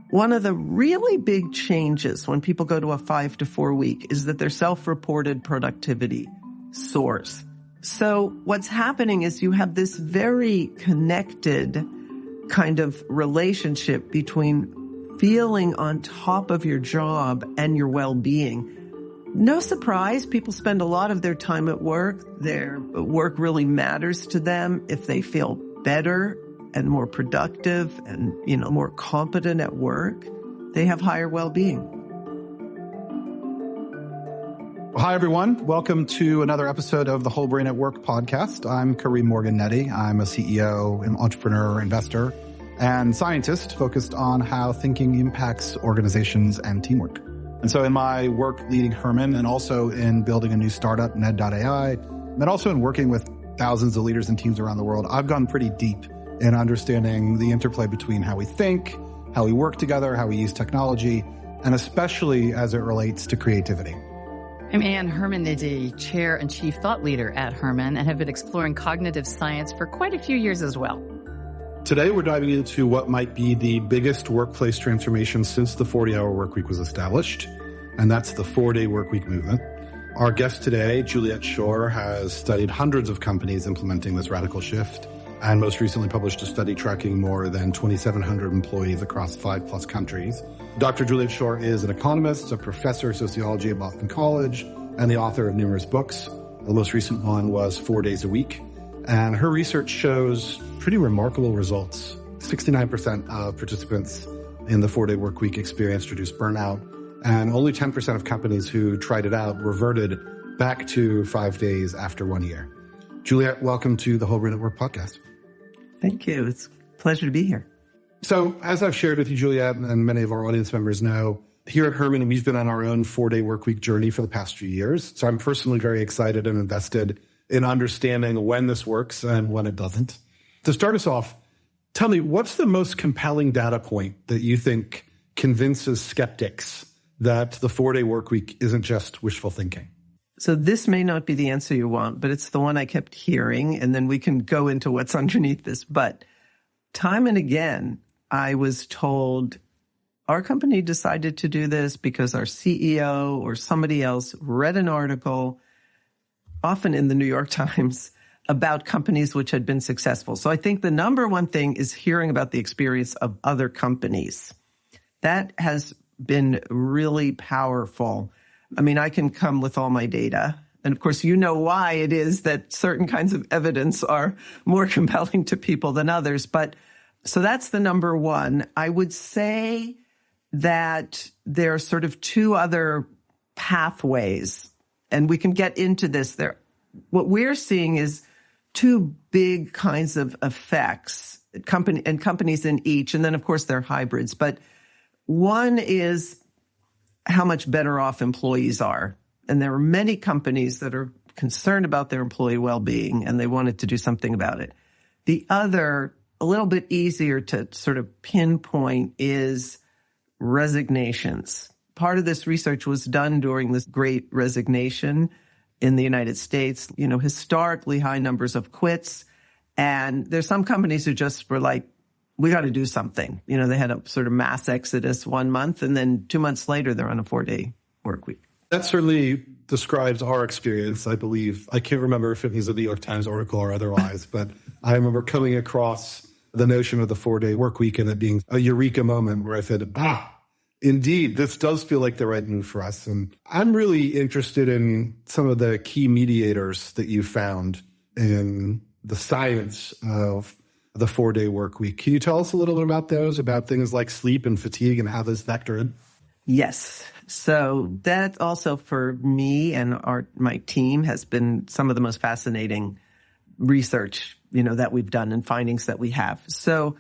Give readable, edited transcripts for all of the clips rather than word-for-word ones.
One of the really big changes when people go to a 5 to 4 week is that their self-reported productivity soars. So what's happening is you have this very connected kind of relationship between feeling on top of your job and your well-being. No surprise, people spend a lot of their time at work. Their work really matters to them. If they feel better and more productive and, more competent at work, they have higher well-being. Hi, everyone. Welcome to another episode of the Whole Brain at Work podcast. I'm Karim-Nehdi. I'm a CEO, an entrepreneur, investor, and scientist focused on how thinking impacts organizations and teamwork. And so in my work leading Herrmann and also in building a new startup, Ned.ai, and also in working with thousands of leaders and teams around the world, I've gone pretty deep in understanding the interplay between how we think, how we work together, how we use technology, and especially as it relates to creativity. I'm Herrmann-Nehdi, Chair and Chief Thought Leader at Herrmann, and have been exploring cognitive science for quite a few years as well. Today, we're diving into what might be the biggest workplace transformation since the 40-hour workweek was established, and that's the 4-day workweek movement. Our guest today, Juliet Schor, has studied hundreds of companies implementing this radical shift, and most recently published a study tracking more than 2,700 employees across 5+ countries. Dr. Juliet Schor is an economist, a professor of sociology at Boston College, and the author of numerous books. The most recent one was 4 Days a Week. And her research shows pretty remarkable results. 69% of participants in the 4-day work week experienced reduced burnout, and only 10% of companies who tried it out reverted back to 5 days after 1 year. Juliet, welcome to the Whole Brain at Work podcast. Thank you. It's a pleasure to be here. So as I've shared with you, Juliet, and many of our audience members know, here at Herrmann, we've been on our own 4-day work week journey for the past few years. So I'm personally very excited and invested in understanding when this works and when it doesn't. To start us off, tell me, what's the most compelling data point that you think convinces skeptics that the 4-day work week isn't just wishful thinking? So this may not be the answer you want, but it's the one I kept hearing, and then we can go into what's underneath this. But time and again, I was told our company decided to do this because our CEO or somebody else read an article, often in the New York Times, about companies which had been successful. So I think the number one thing is hearing about the experience of other companies. That has been really powerful. I mean, I can come with all my data. And of course, you know why it is that certain kinds of evidence are more compelling to people than others. But so that's the number one. I would say that there are sort of two other pathways, and we can get into this. What we're seeing is two big kinds of effects, companies in each, and then of course they're hybrids. But one is how much better off employees are. And there are many companies that are concerned about their employee well-being, and they wanted to do something about it. The other, a little bit easier to sort of pinpoint, is resignations. Part of this research was done during this great resignation in the United States, historically high numbers of quits. And there's some companies who just were like, we got to do something. They had a sort of mass exodus 1 month, and then 2 months later, they're on a 4-day work week. That certainly describes our experience, I believe. I can't remember if it was a New York Times article or otherwise, but I remember coming across the notion of the 4-day work week and it being a eureka moment where I said, indeed, this does feel like the right move for us. And I'm really interested in some of the key mediators that you found in the science of the 4-day work week. Can you tell us a little bit about those, about things like sleep and fatigue and how those factor in? Yes. So that also for me and my team has been some of the most fascinating research, that we've done and findings that we have. So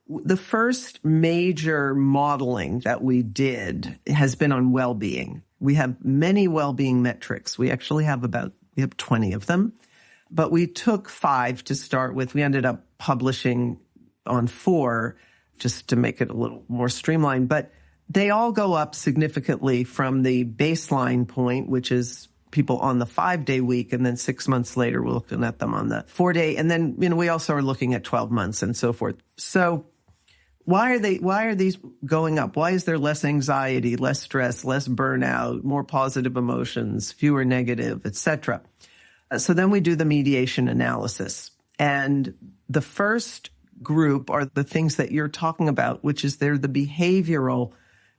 the first major modeling that we did has been on well-being. We have many well-being metrics. We actually have 20 of them, but we took 5 to start with. We ended up publishing on 4 just to make it a little more streamlined, but they all go up significantly from the baseline point, which is people on the 5-day week, and then 6 months later, we're looking at them on the 4-day. And then, we also are looking at 12 months and so forth. So why are these going up? Why is there less anxiety, less stress, less burnout, more positive emotions, fewer negative, etc.? So then we do the mediation analysis. And the first group are the things that you're talking about, which is they're the behavioral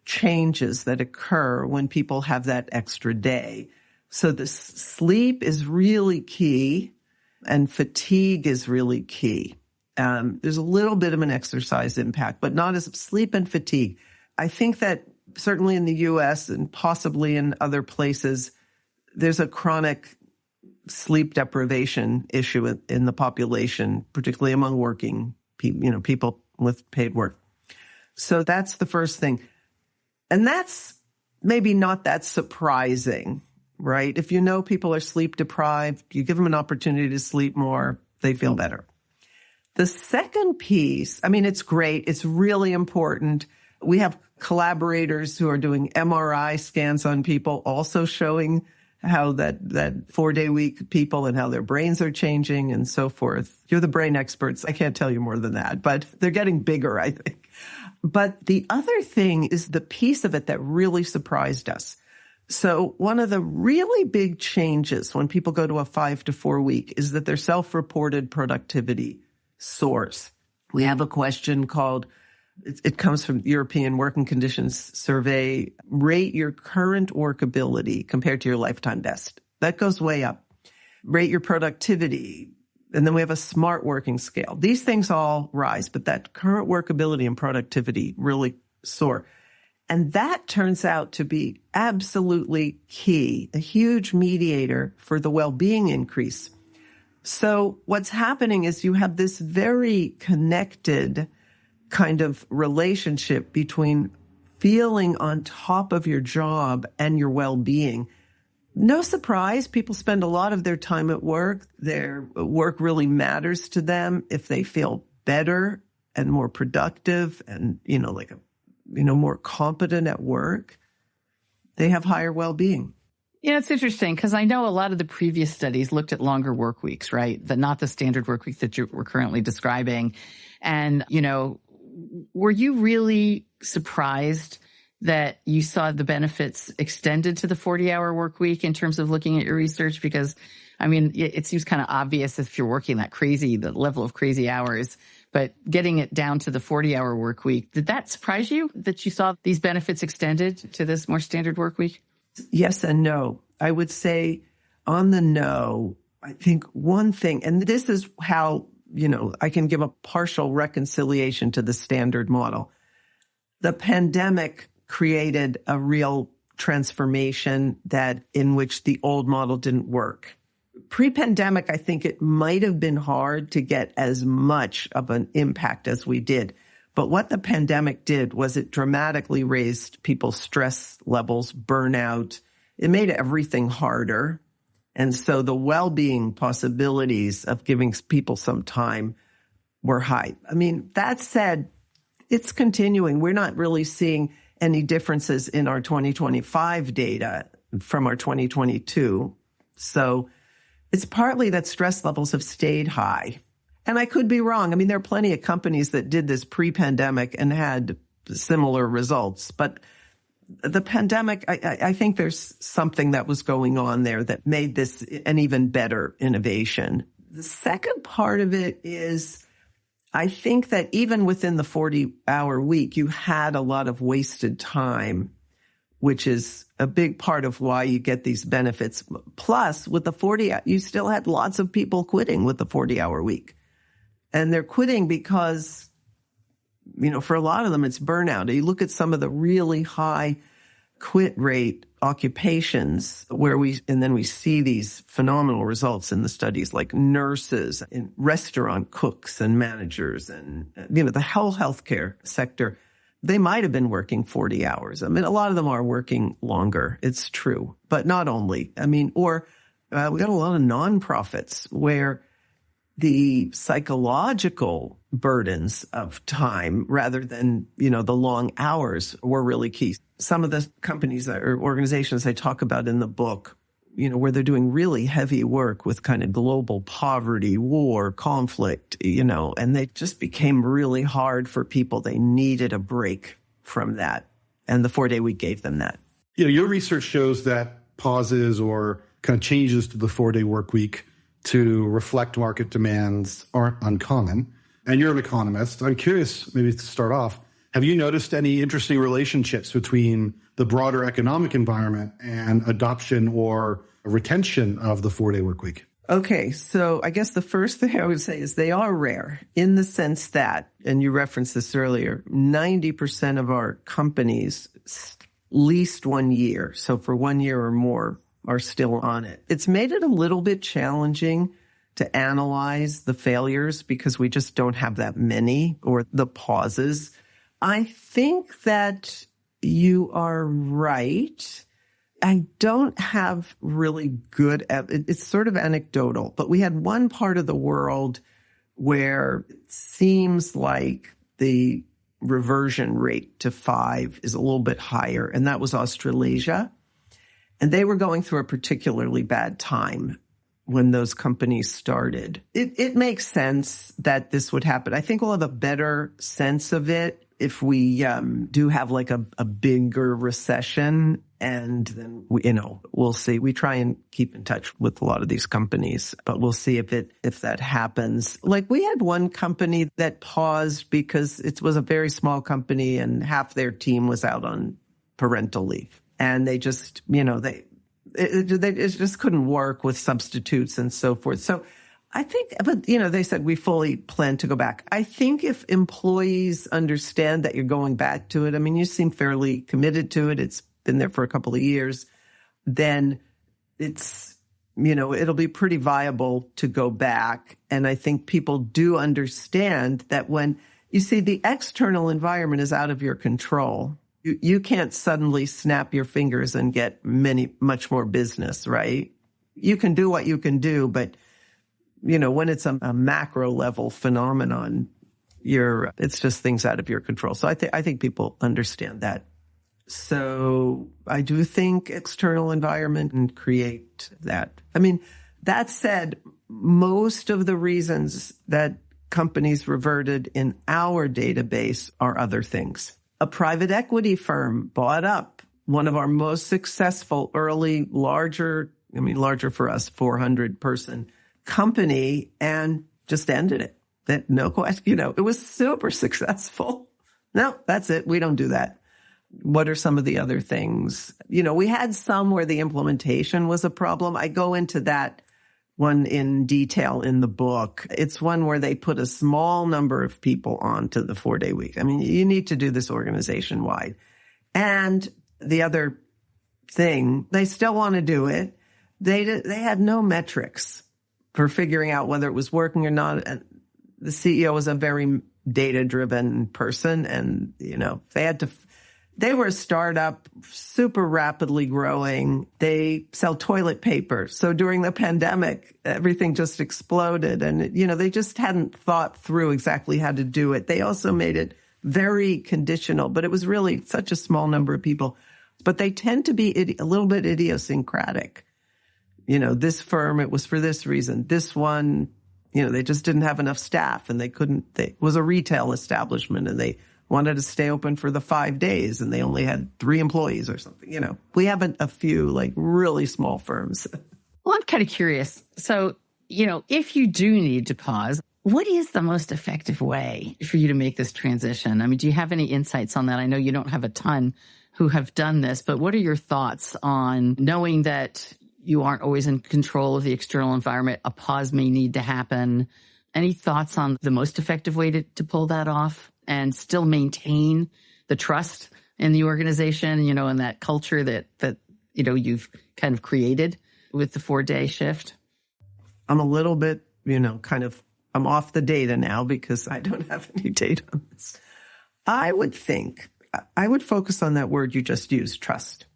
changes that occur when people have that extra day. So the sleep is really key and fatigue is really key. There's a little bit of an exercise impact, but not as sleep and fatigue. I think that certainly in the U.S. and possibly in other places, there's a chronic sleep deprivation issue in the population, particularly among working people, people with paid work. So that's the first thing. And that's maybe not that surprising, right? If you know people are sleep deprived, you give them an opportunity to sleep more, they feel better. The second piece, it's great. It's really important. We have collaborators who are doing MRI scans on people, also showing how that 4-day week people and how their brains are changing and so forth. You're the brain experts. I can't tell you more than that, but they're getting bigger, I think. But the other thing is the piece of it that really surprised us. So one of the really big changes when people go to a 5 to 4 week is that their self-reported productivity soars. We have a question called, it comes from the European Working Conditions Survey, rate your current workability compared to your lifetime best. That goes way up. Rate your productivity. And then we have a smart working scale. These things all rise, but that current workability and productivity really soar. And that turns out to be absolutely key, a huge mediator for the well-being increase. So what's happening is you have this very connected kind of relationship between feeling on top of your job and your well-being. No surprise, people spend a lot of their time at work. Their work really matters to them. If they feel better and more productive and, more competent at work, they have higher well-being. Yeah, it's interesting because I know a lot of the previous studies looked at longer work weeks, right? Not the standard work week that you were currently describing. And, were you really surprised that you saw the benefits extended to the 40-hour work week in terms of looking at your research? Because, it seems kind of obvious if you're working the level of crazy hours, but getting it down to the 40-hour work week, did that surprise you that you saw these benefits extended to this more standard work week? Yes and no. I would say on the no, I think one thing, and this is how, I can give a partial reconciliation to the standard model. The pandemic created a real transformation in which the old model didn't work. Pre-pandemic, I think it might have been hard to get as much of an impact as we did. But what the pandemic did was it dramatically raised people's stress levels, burnout. It made everything harder. And so the well-being possibilities of giving people some time were high. That said, it's continuing. We're not really seeing any differences in our 2025 data from our 2022. So it's partly that stress levels have stayed high. And I could be wrong. There are plenty of companies that did this pre-pandemic and had similar results. But the pandemic, I think there's something that was going on there that made this an even better innovation. The second part of it is, I think that even within the 40-hour week, you had a lot of wasted time, which is a big part of why you get these benefits. Plus, with the 40, you still had lots of people quitting with the 40-hour week. And they're quitting because, for a lot of them, it's burnout. You look at some of the really high quit rate occupations then we see these phenomenal results in the studies, like nurses and restaurant cooks and managers and, the whole healthcare sector. They might have been working 40 hours. A lot of them are working longer. It's true, but not only. We got a lot of nonprofits where the psychological burdens of time rather than, the long hours were really key. Some of the companies or organizations I talk about in the book where they're doing really heavy work with kind of global poverty, war, conflict, and they just became really hard for people. They needed a break from that. And the 4-day week gave them that. Your research shows that pauses or kind of changes to the 4-day work week to reflect market demands aren't uncommon. And you're an economist. I'm curious, maybe to start off, have you noticed any interesting relationships between the broader economic environment and adoption or retention of the 4-day work week? Okay, so I guess the first thing I would say is they are rare in the sense that, and you referenced this earlier, 90% of our companies, at least 1 year, so for 1 year or more, are still on it. It's made it a little bit challenging to analyze the failures because we just don't have that many, or the pauses. I think that you are right. I don't have really good, it's sort of anecdotal, but we had one part of the world where it seems like the reversion rate to 5 is a little bit higher, and that was Australasia. And they were going through a particularly bad time when those companies started. It makes sense that this would happen. I think we'll have a better sense of it if we do have like a bigger recession, and then we'll see. We try and keep in touch with a lot of these companies, but we'll see if that happens. Like we had one company that paused because it was a very small company and half their team was out on parental leave, and they just it just couldn't work with substitutes and so forth. So I think, but they said we fully plan to go back. I think if employees understand that you're going back to it, I mean, you seem fairly committed to it. It's been there for a couple of years. Then it's, it'll be pretty viable to go back. And I think people do understand that when you see the external environment is out of your control, you can't suddenly snap your fingers and get much more business, right? You can do what you can do, but when it's a macro level phenomenon, it's just things out of your control. So I think people understand that. So I do think external environment can create that. I mean, that said, most of the reasons that companies reverted in our database are other things. A private equity firm bought up one of our most successful early larger for us, 400-person company, and just ended it. That no question, it was super successful. No, that's it. We don't do that. What are some of the other things? We had some where the implementation was a problem. I go into that one in detail in the book. It's one where they put a small number of people onto the 4-day week. I mean, you need to do this organization wide. And the other thing, they still want to do it. They had no metrics for figuring out whether it was working or not. And the CEO was a very data-driven person, and, they were a startup, super rapidly growing. They sell toilet paper. So during the pandemic, everything just exploded. And, they just hadn't thought through exactly how to do it. They also made it very conditional, but it was really such a small number of people. But they tend to be a little bit idiosyncratic. This firm, it was for this reason. This one, they just didn't have enough staff, and it was a retail establishment, and they wanted to stay open for the 5 days, and they only had 3 employees or something. We have a few like really small firms. Well, I'm kind of curious. So, if you do need to pause, what is the most effective way for you to make this transition? I mean, do you have any insights on that? I know you don't have a ton who have done this, but what are your thoughts on knowing that you aren't always in control of the external environment? A pause may need to happen. Any thoughts on the most effective way to pull that off and still maintain the trust in the organization, and that culture that you've kind of created with the 4-day shift? I'm a little bit, I'm off the data now because I don't have any data on this. I would focus on that word you just used, trust.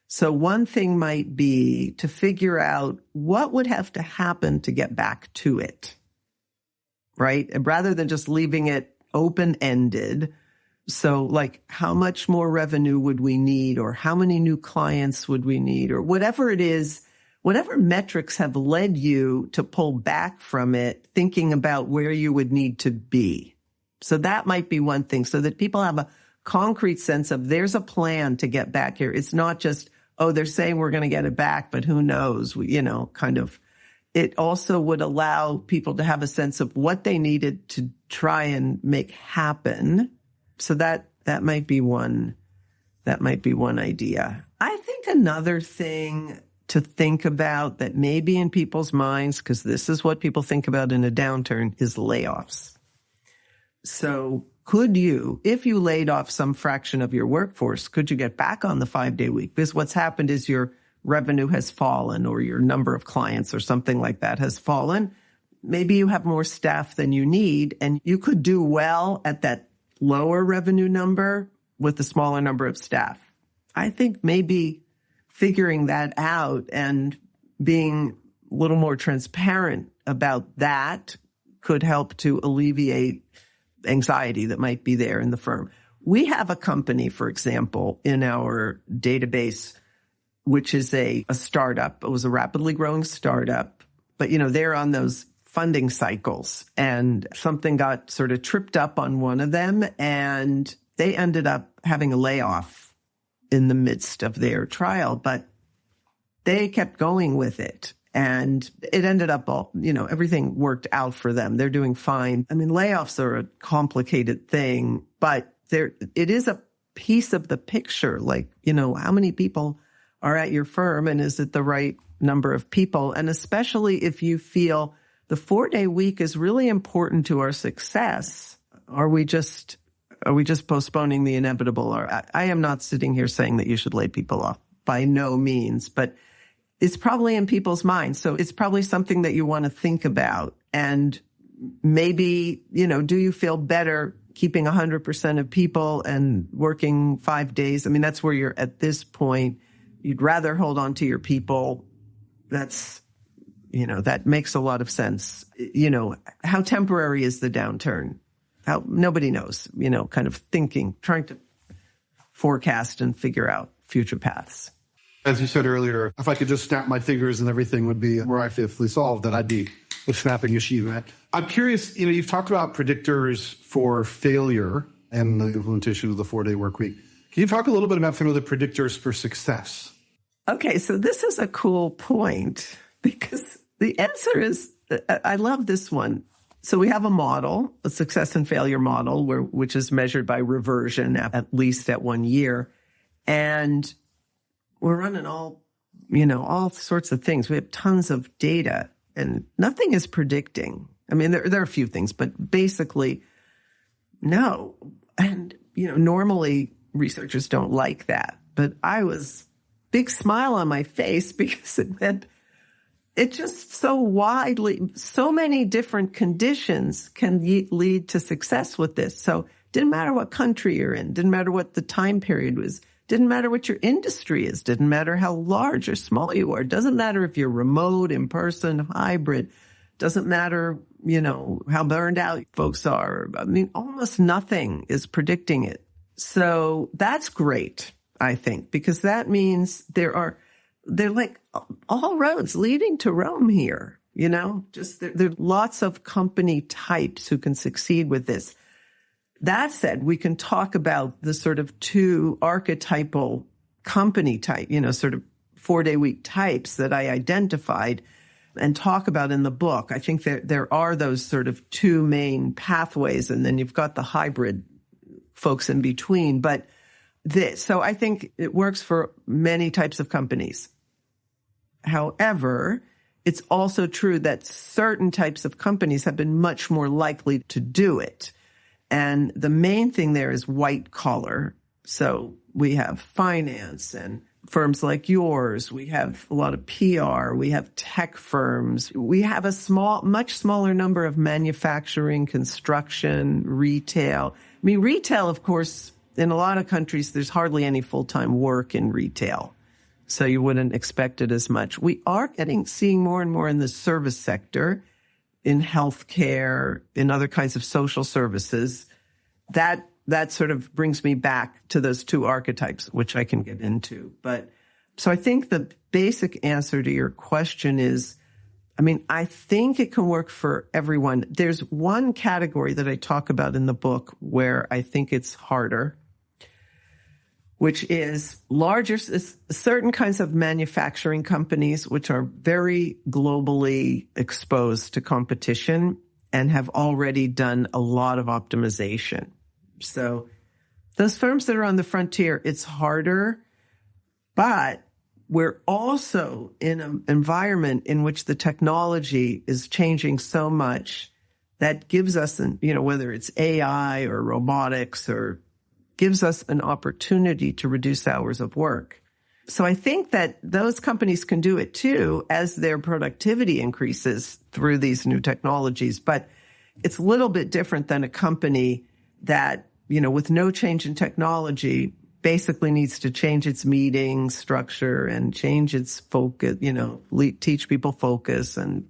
So one thing might be to figure out what would have to happen to get back to it, right? And rather than just leaving it open-ended. So like how much more revenue would we need, or how many new clients would we need, or whatever it is, whatever metrics have led you to pull back from it, thinking about where you would need to be. So that might be one thing, so that people have a concrete sense of there's a plan to get back here. It's not just, oh, they're saying we're going to get it back, but who knows, kind of. It also would allow people to have a sense of what they needed to try and make happen. So that might be one idea. I think another thing to think about that may be in people's minds, because this is what people think about in a downturn, is layoffs. So could you, if you laid off some fraction of your workforce, could you get back on the 5-day week? Because what's happened is your revenue has fallen, or your number of clients or something like that has fallen. Maybe you have more staff than you need, and you could do well at that lower revenue number with a smaller number of staff. I think maybe figuring that out and being a little more transparent about that could help to alleviate anxiety that might be there in the firm. We have a company, for example, in our database, which is a startup. It was a rapidly growing startup, but they're on those funding cycles, and something got sort of tripped up on one of them, and they ended up having a layoff in the midst of their trial, but they kept going with it. And it ended up everything worked out for them. They're doing fine. I mean, layoffs are a complicated thing, but it is a piece of the picture. Like, how many people are at your firm, and is it the right number of people? And especially if you feel the 4-day week is really important to our success, are we just postponing the inevitable? Or I am not sitting here saying that you should lay people off, by no means, but it's probably in people's minds. So it's probably something that you want to think about. And maybe, do you feel better keeping 100% of people and working 5 days? I mean, that's where you're at this point. You'd rather hold on to your people. That's, that makes a lot of sense. How temporary is the downturn? Nobody knows, kind of thinking, trying to forecast and figure out future paths. As you said earlier, if I could just snap my fingers and everything would be miraculously solved, then I'd be a snapping achievement. I'm curious, you've talked about predictors for failure and the implementation of the 4-day work week. Can you talk a little bit about some of the predictors for success? Okay, so this is a cool point, because the answer is, I love this one. So we have a model, a success and failure model, which is measured by reversion at least at 1 year. And we're running all sorts of things. We have tons of data, and nothing is predicting. I mean, there are a few things, but basically, no. And, normally researchers don't like that. But I was big smile on my face, because it meant it just so many different conditions can lead to success with this. So didn't matter what country you're in, didn't matter what the time period was, didn't matter what your industry is, didn't matter how large or small you are, doesn't matter if you're remote, in person, hybrid, doesn't matter, how burned out folks are. I mean, almost nothing is predicting it. So that's great, I think, because that means they're like all roads leading to Rome here, just there are lots of company types who can succeed with this. That said, we can talk about the sort of two archetypal company type, sort of 4-day week types that I identified and talk about in the book. I think there are those sort of two main pathways, and then you've got the hybrid folks in between. So I think it works for many types of companies. However, it's also true that certain types of companies have been much more likely to do it. And the main thing there is white collar. So we have finance and firms like yours. We have a lot of PR. We have tech firms. We have a much smaller number of manufacturing, construction, retail. I mean, retail, of course, in a lot of countries, there's hardly any full-time work in retail. So you wouldn't expect it as much. We are seeing more and more in the service sector, in healthcare, in other kinds of social services. That sort of brings me back to those two archetypes, which I can get into. But So I think the basic answer to your question is, I think it can work for everyone. There's one category that I talk about in the book where I think it's harder, which is certain kinds of manufacturing companies, which are very globally exposed to competition and have already done a lot of optimization. So those firms that are on the frontier, it's harder, but we're also in an environment in which the technology is changing so much that gives us, whether it's AI or robotics, or gives us an opportunity to reduce hours of work. So I think that those companies can do it too as their productivity increases through these new technologies. But it's a little bit different than a company that, with no change in technology, basically needs to change its meeting structure and change its focus, teach people focus, and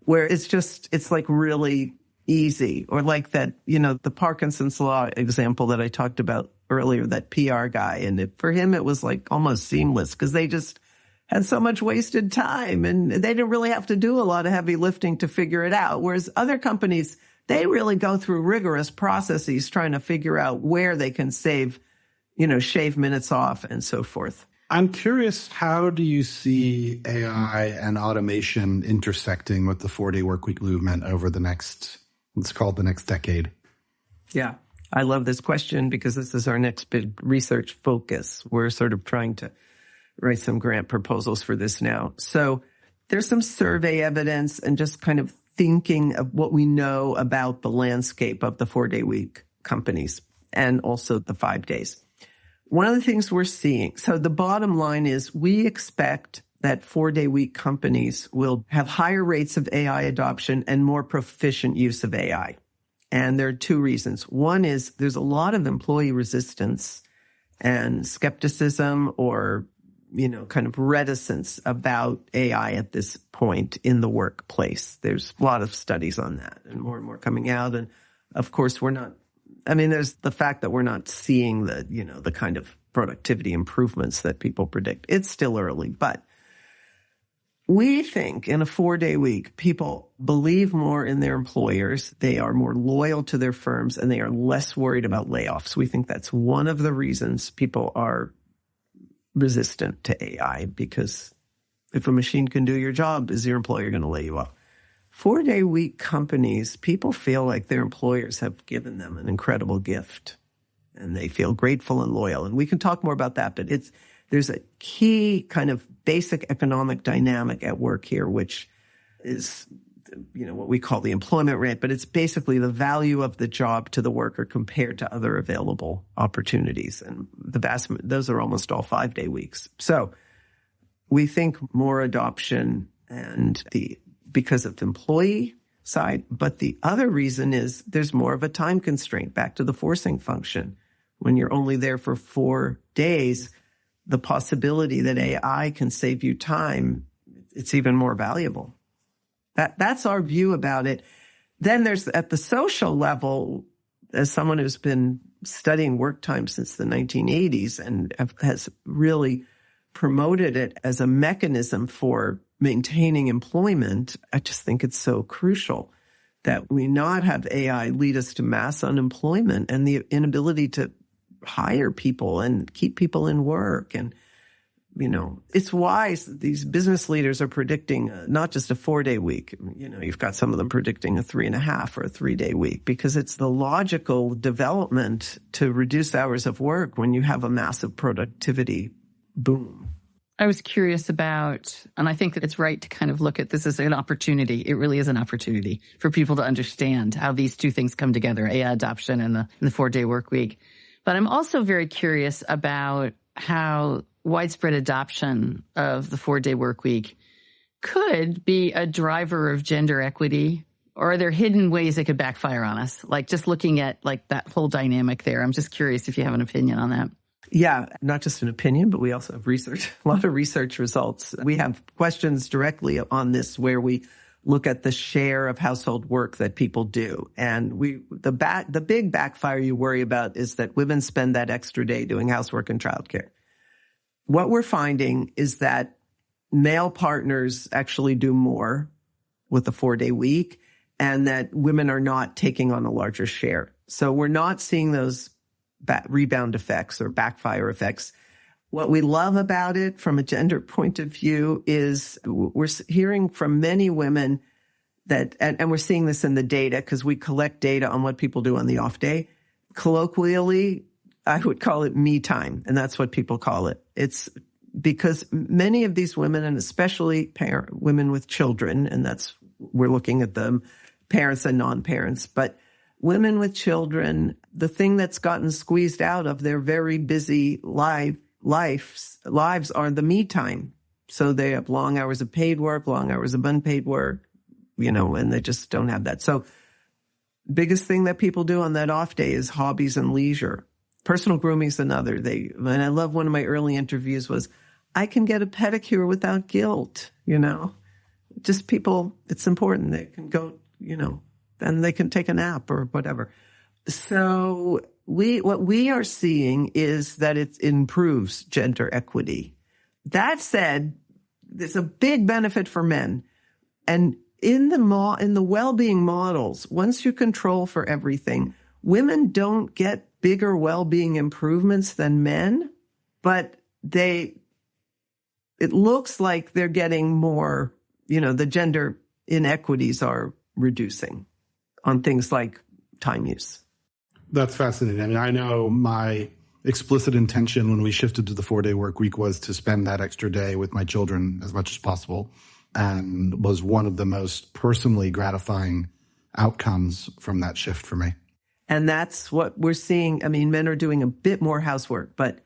where it's like really easy, or like that, the Parkinson's law example that I talked about earlier, that PR guy. And for him, it was like almost seamless because they just had so much wasted time and they didn't really have to do a lot of heavy lifting to figure it out. Whereas other companies, they really go through rigorous processes trying to figure out where they can shave minutes off and so forth. I'm curious, how do you see AI and automation intersecting with the 4-day workweek movement over the next, let's call it the next decade? Yeah, I love this question because this is our next big research focus. We're sort of trying to write some grant proposals for this now. So there's some survey evidence and just kind of thinking of what we know about the landscape of the 4-day week companies and also the 5 days. One of the things we're seeing, so the bottom line is we expect that 4-day week companies will have higher rates of AI adoption and more proficient use of AI. And there are two reasons. One is there's a lot of employee resistance and skepticism or, kind of reticence about AI at this point in the workplace. There's a lot of studies on that and more coming out. And of course, there's the fact that we're not seeing the kind of productivity improvements that people predict. It's still early, but we think in a 4-day week, people believe more in their employers. They are more loyal to their firms and they are less worried about layoffs. We think that's one of the reasons people are resistant to AI, because if a machine can do your job, is your employer going to lay you off? 4-day week companies, people feel like their employers have given them an incredible gift and they feel grateful and loyal. And we can talk more about that, but there's a key kind of basic economic dynamic at work here, which is, what we call the employment rate, but it's basically the value of the job to the worker compared to other available opportunities. And those are almost all 5-day weeks. So we think more adoption because of the employee side. But the other reason is there's more of a time constraint, back to the forcing function. When you're only there for 4 days, the possibility that AI can save you time, it's even more valuable. That's our view about it. Then there's, at the social level, as someone who's been studying work time since the 1980s and has really promoted it as a mechanism for maintaining employment, I just think it's so crucial that we not have AI lead us to mass unemployment and the inability to hire people and keep people in work. And, it's wise that these business leaders are predicting not just a 4-day week. You've got some of them predicting a 3.5 or a 3-day week, because it's the logical development to reduce hours of work when you have a massive productivity boom. I was curious about, and I think that it's right to kind of look at this as an opportunity. It really is an opportunity for people to understand how these two things come together, AI adoption and the 4-day work week. But I'm also very curious about how widespread adoption of the 4-day work week could be a driver of gender equity, or are there hidden ways it could backfire on us? Like just looking at like that whole dynamic there. I'm just curious if you have an opinion on that. Yeah, not just an opinion, but we also have research, a lot of research results. We have questions directly on this where we look at the share of household work that people do. And the big backfire you worry about is that women spend that extra day doing housework and childcare. what we're finding is that male partners actually do more with a 4-day week, and that women are not taking on a larger share. So we're not seeing those rebound effects or backfire effects. What we love about it from a gender point of view is we're hearing from many women that, and we're seeing this in the data because we collect data on what people do on the off day. Colloquially, I would call it me time, and that's what people call it. It's because many of these women, and especially women with children, and we're looking at them, parents and non-parents, but women with children, the thing that's gotten squeezed out of their very busy lives are the me time. So they have long hours of paid work, long hours of unpaid work, and they just don't have that. So biggest thing that people do on that off day is hobbies and leisure. Personal grooming is another. And I love one of my early interviews was, I can get a pedicure without guilt, Just people, it's important. They can go, and they can take a nap or whatever. So what we are seeing is that it improves gender equity. That said, there's a big benefit for men. And in the well-being models, once you control for everything, women don't get bigger well-being improvements than men, but it looks like they're getting more, the gender inequities are reducing on things like time use. That's fascinating. I mean, I know my explicit intention when we shifted to the 4-day work week was to spend that extra day with my children as much as possible, and was one of the most personally gratifying outcomes from that shift for me. And that's what we're seeing. I mean, men are doing a bit more housework, but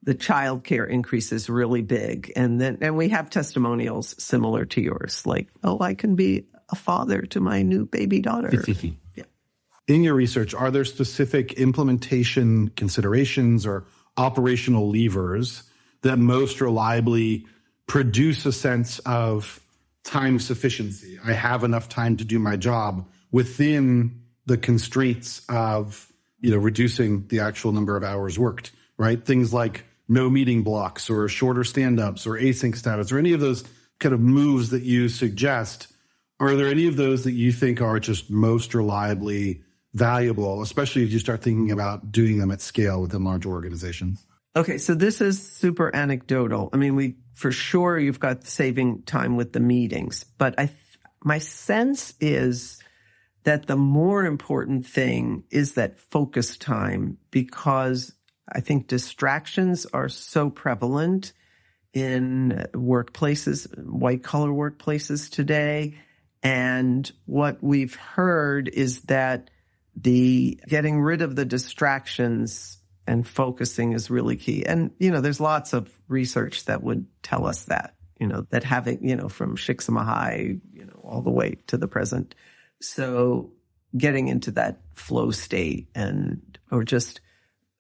the childcare increase is really big. And we have testimonials similar to yours, like, I can be a father to my new baby daughter. Yeah. In your research, are there specific implementation considerations or operational levers that most reliably produce a sense of time sufficiency? I have enough time to do my job within the constraints of, reducing the actual number of hours worked, right? Things like no meeting blocks or shorter stand-ups or async status or any of those kind of moves that you suggest. Are there any of those that you think are just most reliably valuable, especially as you start thinking about doing them at scale within larger organizations? Okay, so this is super anecdotal. I mean, for sure you've got saving time with the meetings, but my sense is that the more important thing is that focus time, because I think distractions are so prevalent in workplaces, white-collar workplaces today. And what we've heard is that getting rid of the distractions and focusing is really key. And, there's lots of research that would tell us that, that having, from Csikszentmihalyi, all the way to the present. So getting into that flow state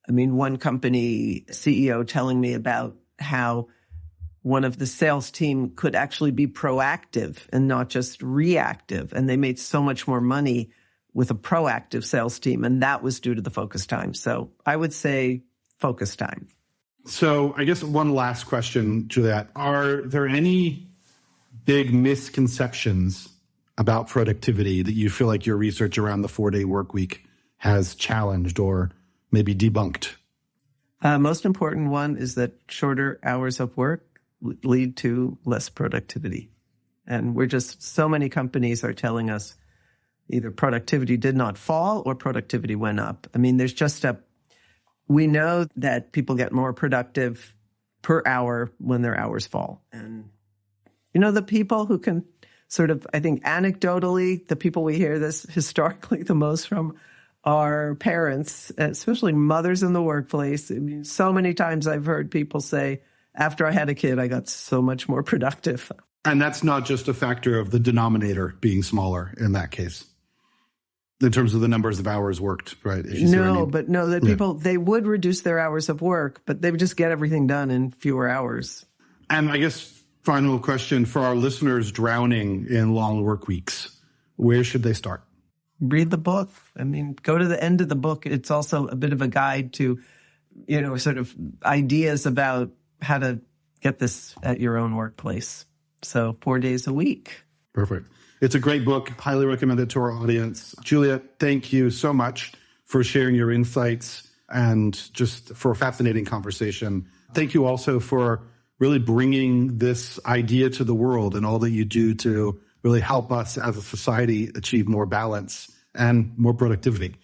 one company CEO telling me about how one of the sales team could actually be proactive and not just reactive. And they made so much more money with a proactive sales team, and that was due to the focus time. So I would say focus time. So I guess one last question, Juliet. Are there any big misconceptions about productivity that you feel like your research around the 4-day work week has challenged or maybe debunked? Most important one is that shorter hours of work lead to less productivity. And so many companies are telling us either productivity did not fall or productivity went up. I mean, we know that people get more productive per hour when their hours fall. And, the people who can sort of, I think anecdotally, the people we hear this historically the most from are parents, especially mothers in the workplace. I mean, so many times I've heard people say, after I had a kid, I got so much more productive. And that's not just a factor of the denominator being smaller in that case, in terms of the numbers of hours worked, right? People, they would reduce their hours of work, but they would just get everything done in fewer hours. And I guess final question for our listeners drowning in long work weeks, where should they start? Read the book. I mean, go to the end of the book. It's also a bit of a guide to, sort of ideas about how to get this at your own workplace. So 4 days a week. Perfect. It's a great book. Highly recommended to our audience. Juliet, thank you so much for sharing your insights and just for a fascinating conversation. Thank you also for really bringing this idea to the world and all that you do to really help us as a society achieve more balance and more productivity.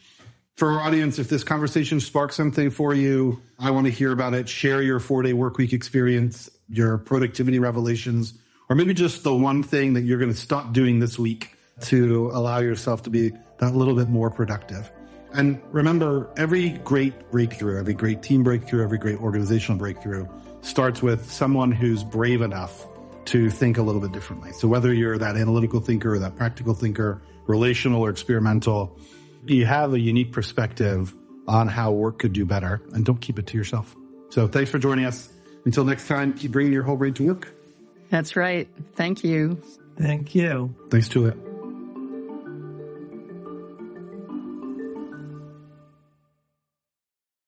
For our audience, if this conversation sparks something for you, I want to hear about it. Share your 4-day workweek experience, your productivity revelations, or maybe just the one thing that you're going to stop doing this week to allow yourself to be that little bit more productive. And remember, every great breakthrough, every great team breakthrough, every great organizational breakthrough starts with someone who's brave enough to think a little bit differently. So whether you're that analytical thinker or that practical thinker, relational or experimental, you have a unique perspective on how work could do better, and don't keep it to yourself. So thanks for joining us. Until next time, keep bringing your whole brain to work. That's right. Thank you. Thank you. Thanks, Juliet.